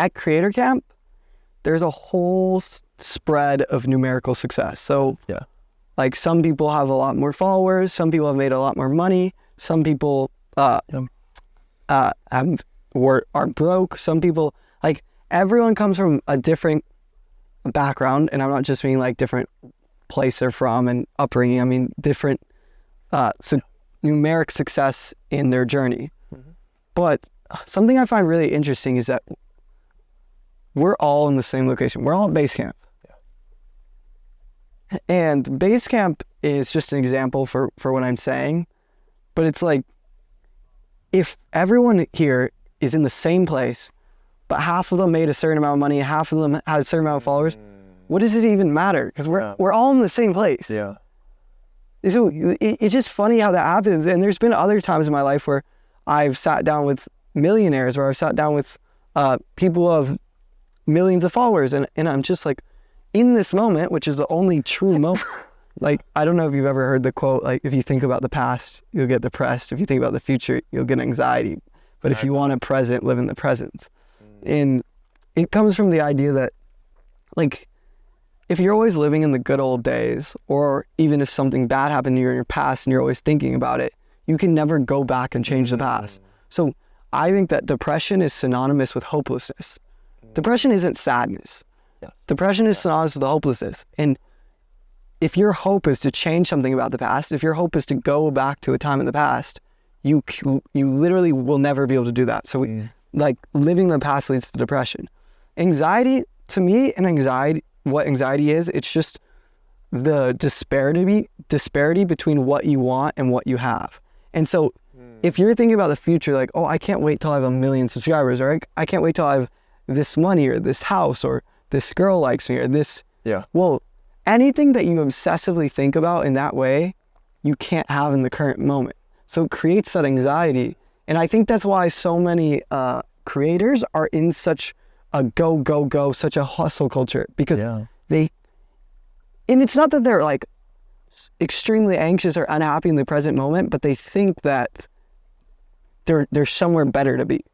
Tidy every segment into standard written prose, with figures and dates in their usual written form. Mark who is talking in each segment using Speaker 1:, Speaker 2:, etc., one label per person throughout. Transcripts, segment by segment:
Speaker 1: at Creator Camp, there's a whole spread of numerical success. So like some people have a lot more followers, some people have made a lot more money, some people are broke, some people, like everyone comes from a different background, and I'm not just meaning like different place they're from and upbringing, I mean different numeric success in their journey. But something I find really interesting is that we're all in the same location. We're all at base camp. And base camp is just an example for what I'm saying. But it's like, if everyone here is in the same place, but half of them made a certain amount of money, half of them had a certain amount of followers, what does it even matter? Because we're all in the same place. So it's just funny how that happens. And there's been other times in my life where I've sat down with millionaires, or I've sat down with people of millions of followers, and I'm just like, in this moment, which is the only true moment. Like, I don't know if you've ever heard the quote, like, if you think about the past, you'll get depressed. If you think about the future, you'll get anxiety. But if you want a present, live in the present. And it comes from the idea that, like, if you're always living in the good old days, or even if something bad happened to you in your past and you're always thinking about it, you can never go back and change the past. So I think that depression is synonymous with hopelessness. Depression isn't sadness. Depression is synonymous with hopelessness. And if your hope is to change something about the past, if your hope is to go back to a time in the past, you literally will never be able to do that. So like, living in the past leads to depression. Anxiety, to me, what anxiety is, it's just the disparity between what you want and what you have. And so if you're thinking about the future, like, oh, I can't wait till I have 1 million subscribers, or I can't wait till I have this money, or this house, or this girl likes me, or this. Well, anything that you obsessively think about in that way, you can't have in the current moment. So it creates that anxiety. And I think that's why so many creators are in such a go, such a hustle culture, because and it's not that they're like extremely anxious or unhappy in the present moment, but they think that there's somewhere better to be.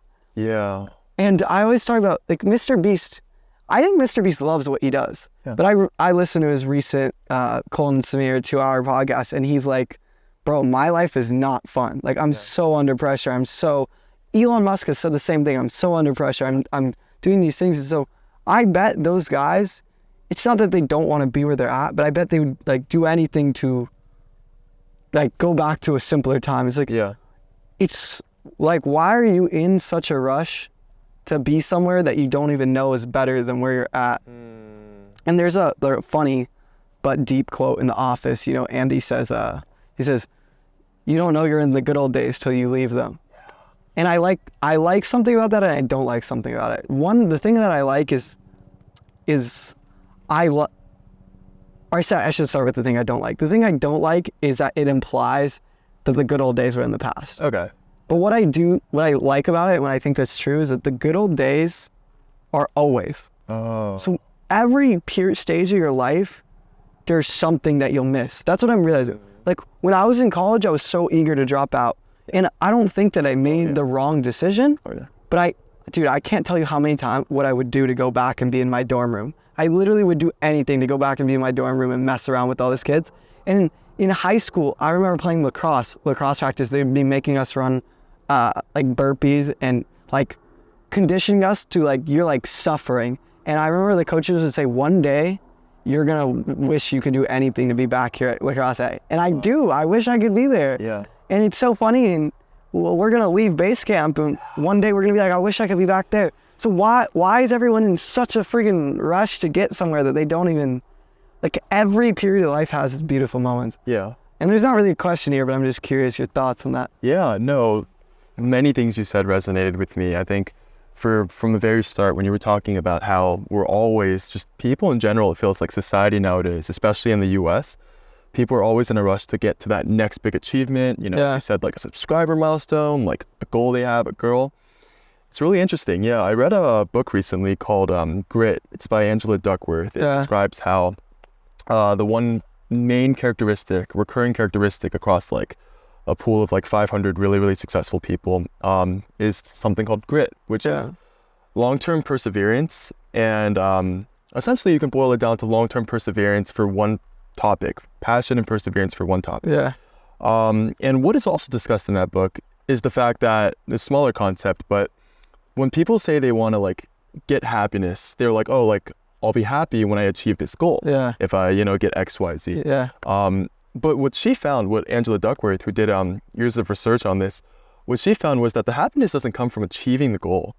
Speaker 1: And I always talk about, like, Mr. Beast. I think Mr. Beast loves what he does. But I listened to his recent Cole and Samir 2-hour podcast, and he's like, bro, my life is not fun. Like, I'm so under pressure. Elon Musk has said the same thing. I'm so under pressure. I'm doing these things. And so I bet those guys, it's not that they don't want to be where they're at, but I bet they would, like, do anything to, like, go back to a simpler time. It's like, it's like, why are you in such a rush to be somewhere that you don't even know is better than where you're at? And there's a funny but deep quote in The Office. You know, Andy says, he says, you don't know you're in the good old days till you leave them. And I like something about that, and I don't like something about it. The thing that I like is I should start with the thing I don't like. The thing I don't like is that it implies that the good old days were in the past. But what I like about it, when I think that's true, is that the good old days are always. So every stage of your life, there's something that you'll miss. That's what I'm realizing. Like, when I was in college, I was so eager to drop out. And I don't think that I made the wrong decision. But I can't tell you how many times what I would do to go back and be in my dorm room. I literally would do anything to go back and be in my dorm room and mess around with all these kids. And in high school, I remember playing lacrosse practice. They'd be making us run like burpees and like conditioning us to, like, you're like suffering. And I remember the coaches would say, one day you're gonna wish you could do anything to be back here at lacrosse. And I do. I wish I could be there. And it's so funny. And we're gonna leave base camp, and one day we're gonna be like, I wish I could be back there. So why is everyone in such a freaking rush to get somewhere that they don't even, like, every period of life has its beautiful moments. And there's not really a question here, but I'm just curious your thoughts on that.
Speaker 2: No, many things you said resonated with me. I think from the very start, when you were talking about how we're always, just people in general, it feels like society nowadays, especially in the US, people are always in a rush to get to that next big achievement. You know, as you said, like a subscriber milestone, like a goal they have, a girl. It's really interesting. I read a book recently called Grit. It's by Angela Duckworth. It describes how the one main recurring characteristic across like a pool of like 500 really, really successful people is something called grit, which is long-term perseverance, and essentially you can boil it down to long-term perseverance for one topic, passion and perseverance for one topic.
Speaker 1: Yeah.
Speaker 2: And what is also discussed in that book is the fact that the smaller concept, but when people say they want to like get happiness, they're like, oh, like I'll be happy when I achieve this goal.
Speaker 1: Yeah.
Speaker 2: If I, get X, Y, Z.
Speaker 1: Yeah.
Speaker 2: But what she found, what Angela Duckworth, who did years of research on this, what she found was that the happiness doesn't come from achieving the goal.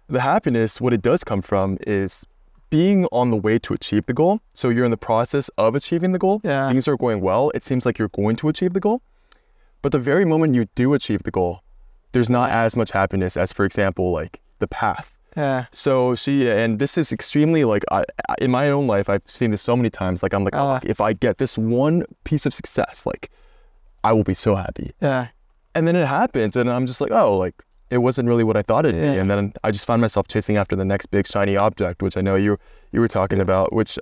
Speaker 2: The happiness, what it does come from is being on the way to achieve the goal. So you're in the process of achieving the goal.
Speaker 1: Yeah.
Speaker 2: Things are going well. It seems like you're going to achieve the goal. But the very moment you do achieve the goal, there's not as much happiness as, for example, like the path.
Speaker 1: Yeah.
Speaker 2: So and this is extremely like, in my own life, I've seen this so many times. Like I'm like, oh, if I get this one piece of success, like I will be so happy.
Speaker 1: Yeah.
Speaker 2: And then it happens and I'm just like, oh, like it wasn't really what I thought it'd be. And then I just find myself chasing after the next big shiny object, which I know you were talking about, which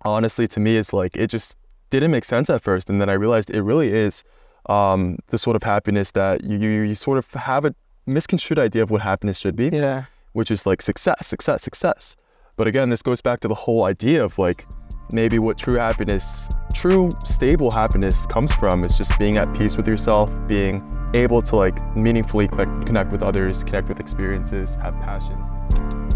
Speaker 2: honestly to me is like, it just didn't make sense at first. And then I realized it really is the sort of happiness that you sort of have a misconstrued idea of what happiness should be.
Speaker 1: Yeah.
Speaker 2: Which is like success. But again, this goes back to the whole idea of like, maybe what true stable happiness comes from is just being at peace with yourself, being able to like meaningfully connect with others, connect with experiences, have passions.